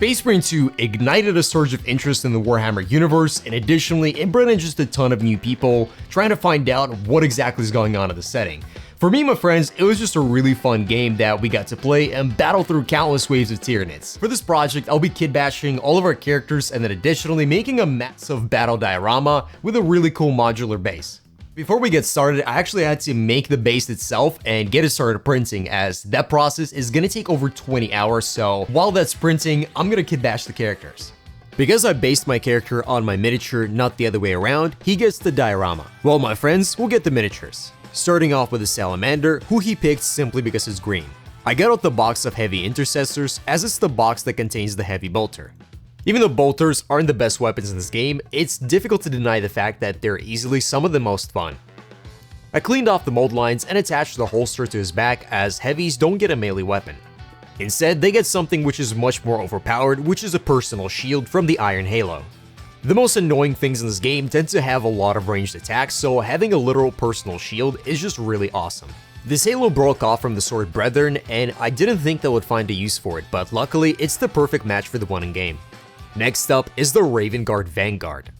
Spacemarine 2 ignited a surge of interest in the Warhammer universe, and additionally, it brought in just a ton of new people trying to find out what exactly is going on in the setting. For me and my friends, it was just a really fun game that we got to play and battle through countless waves of Tyranids. For this project, I'll be kitbashing all of our characters and then additionally making a massive battle diorama with a really cool modular base. Before we get started, I actually had to make the base itself and get it started printing, as that process is gonna take over 20 hours, so while that's printing, I'm gonna kitbash the characters. Because I based my character on my miniature, not the other way around, he gets the diorama, while my friends will get the miniatures. Starting off with a salamander, who he picked simply because it's green. I got out the box of heavy intercessors, as it's the box that contains the heavy bolter. Even though bolters aren't the best weapons in this game, it's difficult to deny the fact that they're easily some of the most fun. I cleaned off the mold lines and attached the holster to his back, as heavies don't get a melee weapon. Instead, they get something which is much more overpowered, which is a personal shield from the Iron Halo. The most annoying things in this game tend to have a lot of ranged attacks, so having a literal personal shield is just really awesome. This halo broke off from the Sword Brethren, and I didn't think that would find a use for it, but luckily it's the perfect match for the one in game. Next up is the Raven Guard Vanguard.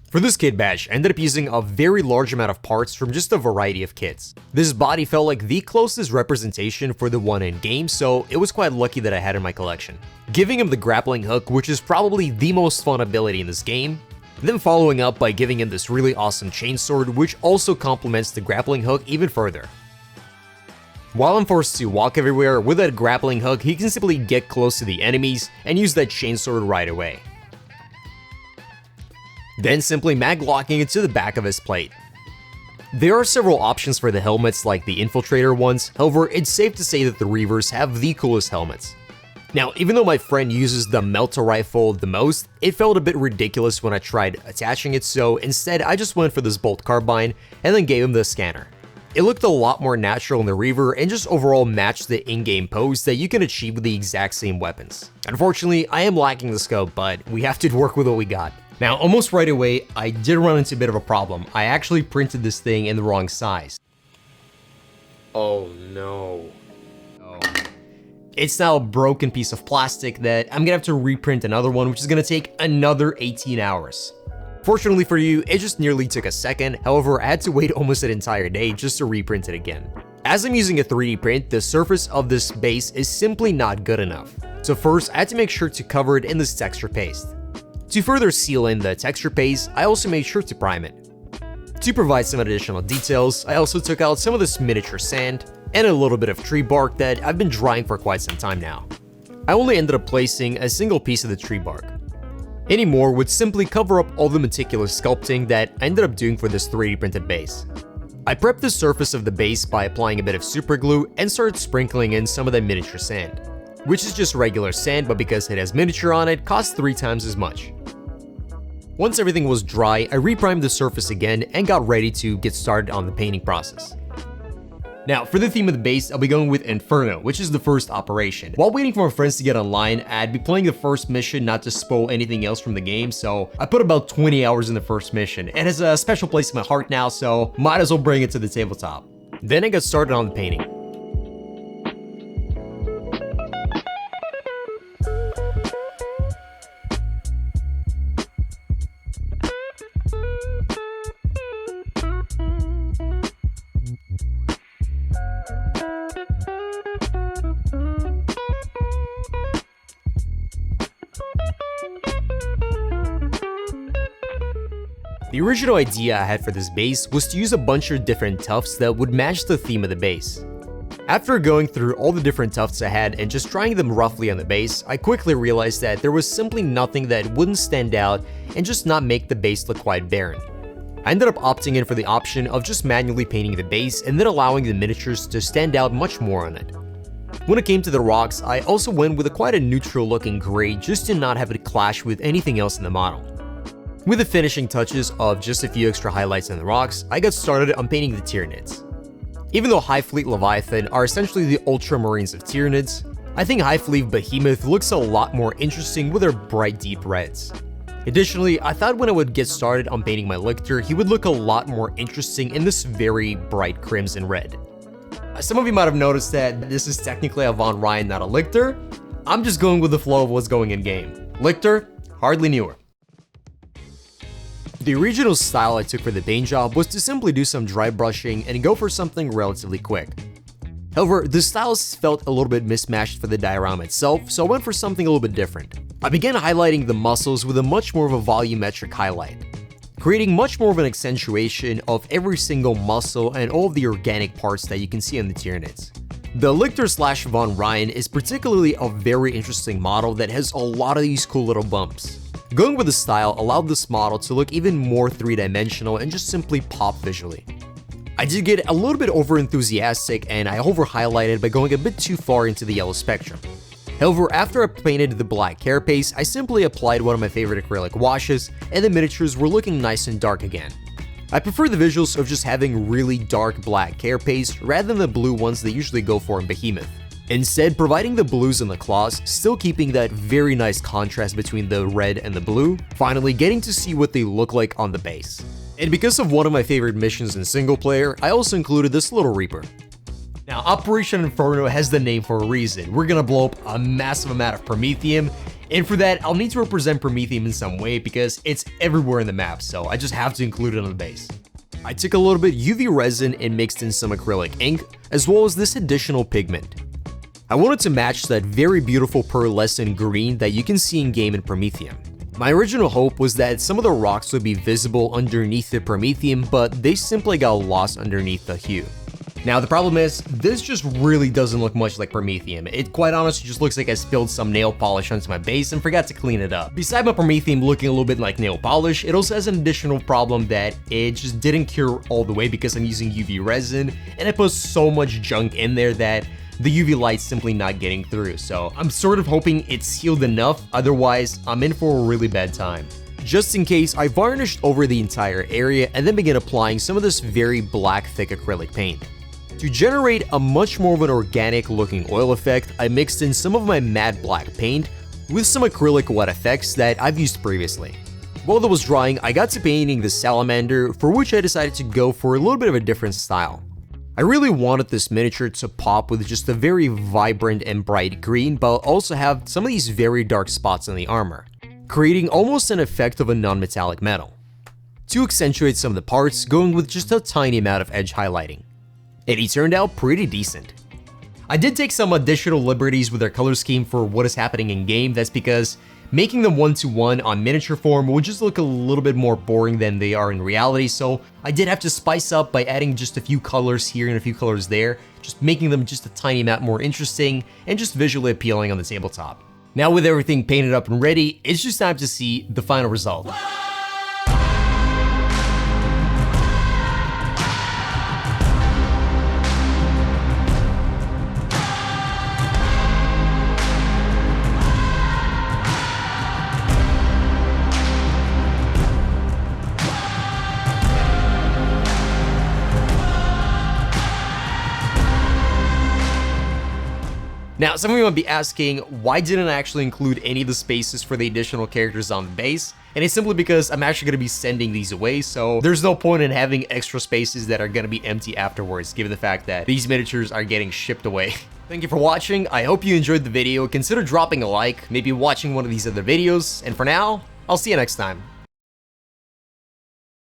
For this kitbash, I ended up using a very large amount of parts from just a variety of kits. This body felt like the closest representation for the one in game, so it was quite lucky that I had in my collection. Giving him the grappling hook, which is probably the most fun ability in this game, then following up by giving him this really awesome chainsword, which also complements the grappling hook even further. While I'm forced to walk everywhere, with that grappling hook, he can simply get close to the enemies and use that chainsword right away. Then simply mag-locking it to the back of his plate. There are several options for the helmets like the infiltrator ones, however it's safe to say that the Reavers have the coolest helmets. Now, even though my friend uses the melter rifle the most, it felt a bit ridiculous when I tried attaching it, so instead I just went for this bolt carbine and then gave him the scanner. It looked a lot more natural in the Reaver and just overall matched the in-game pose that you can achieve with the exact same weapons. Unfortunately, I am lacking the scope, but we have to work with what we got. Now, almost right away, I did run into a bit of a problem. I actually printed this thing in the wrong size. Oh no. Oh. It's now a broken piece of plastic that I'm gonna have to reprint another one, which is gonna take another 18 hours. Fortunately for you, it just nearly took a second. However, I had to wait almost an entire day just to reprint it again. As I'm using a 3D print, the surface of this base is simply not good enough. So first, I had to make sure to cover it in this texture paste. To further seal in the texture paste, I also made sure to prime it. To provide some additional details, I also took out some of this miniature sand and a little bit of tree bark that I've been drying for quite some time now. I only ended up placing a single piece of the tree bark. Any more would simply cover up all the meticulous sculpting that I ended up doing for this 3D printed base. I prepped the surface of the base by applying a bit of super glue and started sprinkling in some of the miniature sand, which is just regular sand, but because it has miniature on it, costs 3 times as much. Once everything was dry, I reprimed the surface again and got ready to get started on the painting process. Now, for the theme of the base, I'll be going with Inferno, which is the first operation. While waiting for my friends to get online, I'd be playing the first mission not to spoil anything else from the game, so I put about 20 hours in the first mission. It has a special place in my heart now, so might as well bring it to the tabletop. Then I got started on the painting. The original idea I had for this base was to use a bunch of different tufts that would match the theme of the base. After going through all the different tufts I had and just trying them roughly on the base, I quickly realized that there was simply nothing that wouldn't stand out and just not make the base look quite barren. I ended up opting in for the option of just manually painting the base and then allowing the miniatures to stand out much more on it. When it came to the rocks, I also went with quite a neutral looking gray just to not have it clash with anything else in the model. With the finishing touches of just a few extra highlights on the rocks, I got started on painting the Tyranids. Even though High Fleet Leviathan are essentially the Ultramarines of Tyranids, I think High Fleet Behemoth looks a lot more interesting with their bright deep reds. Additionally, I thought when I would get started on painting my Lictor, he would look a lot more interesting in this very bright crimson red. Some of you might have noticed that this is technically a Von Ryan, not a Lictor. I'm just going with the flow of what's going in game. Lictor, hardly newer. The original style I took for the paint job was to simply do some dry brushing and go for something relatively quick. However, the styles felt a little bit mismatched for the diorama itself, so I went for something a little bit different. I began highlighting the muscles with a much more of a volumetric highlight, creating much more of an accentuation of every single muscle and all of the organic parts that you can see on the Tyranids. The Lictor/Von Ryan is particularly a very interesting model that has a lot of these cool little bumps. Going with the style allowed this model to look even more three-dimensional and just simply pop visually. I did get a little bit over-enthusiastic and I over-highlighted by going a bit too far into the yellow spectrum. However, after I painted the black carapace, I simply applied one of my favorite acrylic washes and the miniatures were looking nice and dark again. I prefer the visuals of just having really dark black carapace rather than the blue ones they usually go for in Behemoth. Instead, providing the blues in the claws, still keeping that very nice contrast between the red and the blue, finally getting to see what they look like on the base. And because of one of my favorite missions in single player, I also included this little Reaper. Now, Operation Inferno has the name for a reason. We're gonna blow up a massive amount of Promethium, and for that, I'll need to represent Promethium in some way because it's everywhere in the map, so I just have to include it on the base. I took a little bit UV resin and mixed in some acrylic ink, as well as this additional pigment. I wanted to match that very beautiful pearlescent green that you can see in game in Promethium. My original hope was that some of the rocks would be visible underneath the Promethium, but they simply got lost underneath the hue. Now the problem is, this just really doesn't look much like Promethium. It quite honestly just looks like I spilled some nail polish onto my base and forgot to clean it up. Besides my Promethium looking a little bit like nail polish, it also has an additional problem that it just didn't cure all the way because I'm using UV resin, and I put so much junk in there that the UV light's simply not getting through, so I'm sort of hoping it's healed enough, otherwise I'm in for a really bad time. Just in case, I varnished over the entire area and then began applying some of this very black thick acrylic paint. To generate a much more of an organic looking oil effect, I mixed in some of my matte black paint with some acrylic wet effects that I've used previously. While that was drying, I got to painting the Salamander, for which I decided to go for a little bit of a different style. I really wanted this miniature to pop with just a very vibrant and bright green, but also have some of these very dark spots on the armor, creating almost an effect of a non-metallic metal. To accentuate some of the parts, going with just a tiny amount of edge highlighting. And he turned out pretty decent. I did take some additional liberties with their color scheme for what is happening in game. That's because making them 1-to-1 on miniature form would just look a little bit more boring than they are in reality, so I did have to spice up by adding just a few colors here and a few colors there, just making them just a tiny amount more interesting and just visually appealing on the tabletop. Now with everything painted up and ready, it's just time to see the final result. Now, some of you might be asking, why didn't I actually include any of the spaces for the additional characters on the base? And it's simply because I'm actually going to be sending these away, so there's no point in having extra spaces that are going to be empty afterwards, given the fact that these miniatures are getting shipped away. Thank you for watching. I hope you enjoyed the video. Consider dropping a like, maybe watching one of these other videos, and for now, I'll see you next time.